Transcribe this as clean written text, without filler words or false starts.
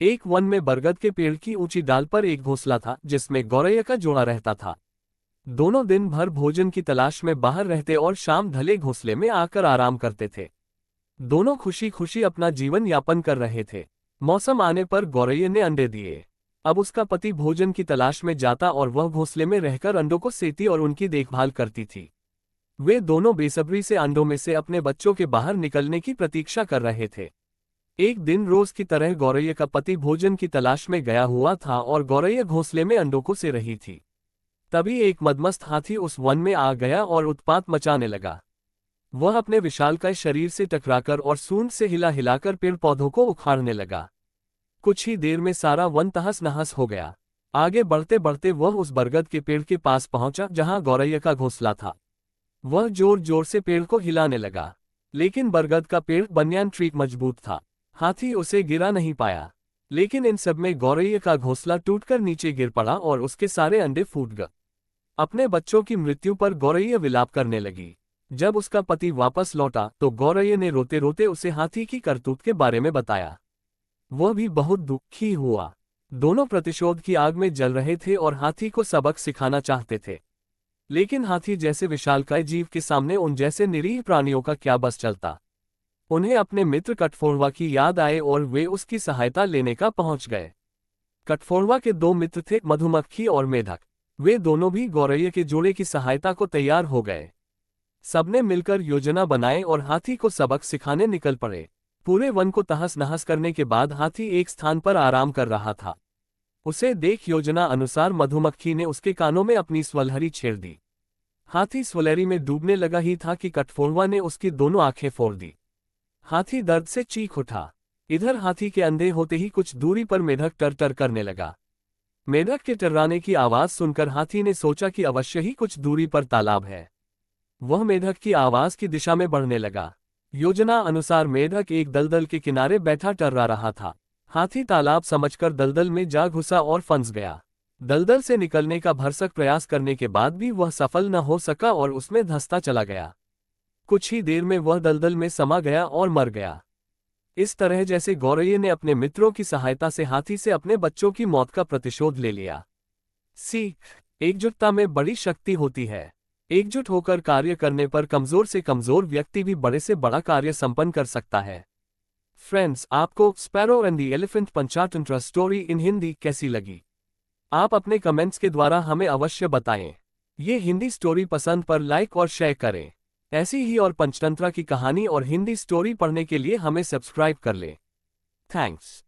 एक वन में बरगद के पेड़ की ऊंची डाल पर एक घोंसला था जिसमें गौरैया का जोड़ा रहता था। दोनों दिन भर भोजन की तलाश में बाहर रहते और शाम ढले घोंसले में आकर आराम करते थे। दोनों खुशी खुशी अपना जीवन यापन कर रहे थे। मौसम आने पर गौरैया ने अंडे दिए। अब उसका पति भोजन की तलाश में जाता और वह घोंसले में रहकर अंडों को सेती और उनकी देखभाल करती थी। वे दोनों बेसब्री से अंडों में से अपने बच्चों के बाहर निकलने की प्रतीक्षा कर रहे थे। एक दिन रोज की तरह गौरैया का पति भोजन की तलाश में गया हुआ था और गौरैया घोंसले में अंडों को से रही थी। तभी एक मदमस्त हाथी उस वन में आ गया और उत्पात मचाने लगा। वह अपने विशालकाय शरीर से टकराकर और सूंड से हिला हिलाकर पेड़ पौधों को उखाड़ने लगा। कुछ ही देर में सारा वन तहस नहस हो गया। आगे बढ़ते बढ़ते वह उस बरगद के पेड़ के पास पहुंचा जहां गौरैया का घोंसला था। वह जोर जोर से पेड़ को हिलाने लगा, लेकिन बरगद का पेड़ बनियान ट्री मजबूत था। हाथी उसे गिरा नहीं पाया, लेकिन इन सब में गौरैया का घोंसला टूटकर नीचे गिर पड़ा और उसके सारे अंडे फूट गए। अपने बच्चों की मृत्यु पर गौरैया विलाप करने लगी। जब उसका पति वापस लौटा तो गौरैया ने रोते रोते उसे हाथी की करतूत के बारे में बताया। वह भी बहुत दुखी हुआ। दोनों प्रतिशोध की आग में जल रहे थे और हाथी को सबक सिखाना चाहते थे, लेकिन हाथी जैसे विशालकाय जीव के सामने उन जैसे निरीह प्राणियों का क्या बस चलता। उन्हें अपने मित्र कठफोड़वा की याद आए और वे उसकी सहायता लेने का पहुंच गए। कठफोड़वा के दो मित्र थे, मधुमक्खी और मेढक। वे दोनों भी गौरैया के जोड़े की सहायता को तैयार हो गए। सबने मिलकर योजना बनाए और हाथी को सबक सिखाने निकल पड़े। पूरे वन को तहस नहस करने के बाद हाथी एक स्थान पर आराम कर रहा था। उसे देख योजना अनुसार मधुमक्खी ने उसके कानों में अपनी स्वलहरी छेड़ दी। हाथी स्वलहरी में डूबने लगा ही था कि कठफोड़वा ने उसकी दोनों आंखें फोड़ दी। हाथी दर्द से चीख उठा। इधर हाथी के अंधे होते ही कुछ दूरी पर मेढक टर टर करने लगा। मेढक के टर्राने की आवाज सुनकर हाथी ने सोचा कि अवश्य ही कुछ दूरी पर तालाब है। वह मेढक की आवाज की दिशा में बढ़ने लगा। योजना अनुसार मेढक एक दलदल के किनारे बैठा टर्रा रहा था। हाथी तालाब समझकर दलदल में जा घुसा और फंस गया। दलदल से निकलने का भरसक प्रयास करने के बाद भी वह सफल न हो सका और उसमें धंसता चला गया। कुछ ही देर में वह दलदल में समा गया और मर गया। इस तरह जैसे गौरैया ने अपने मित्रों की सहायता से हाथी से अपने बच्चों की मौत का प्रतिशोध ले लिया। सीख: एकजुटता में बड़ी शक्ति होती है। एकजुट होकर कार्य करने पर कमजोर से कमजोर व्यक्ति भी बड़े से बड़ा कार्य संपन्न कर सकता है। फ्रेंड्स, आपको sparrow and the elephant Panchatantra story in Hindi कैसी लगी? आप अपने कमेंट्स के द्वारा हमें अवश्य बताएं। ये हिंदी स्टोरी पसंद पर लाइक और शेयर करें। ऐसी ही और पंचतंत्र की कहानी और हिंदी स्टोरी पढ़ने के लिए हमें सब्सक्राइब कर लें। थैंक्स।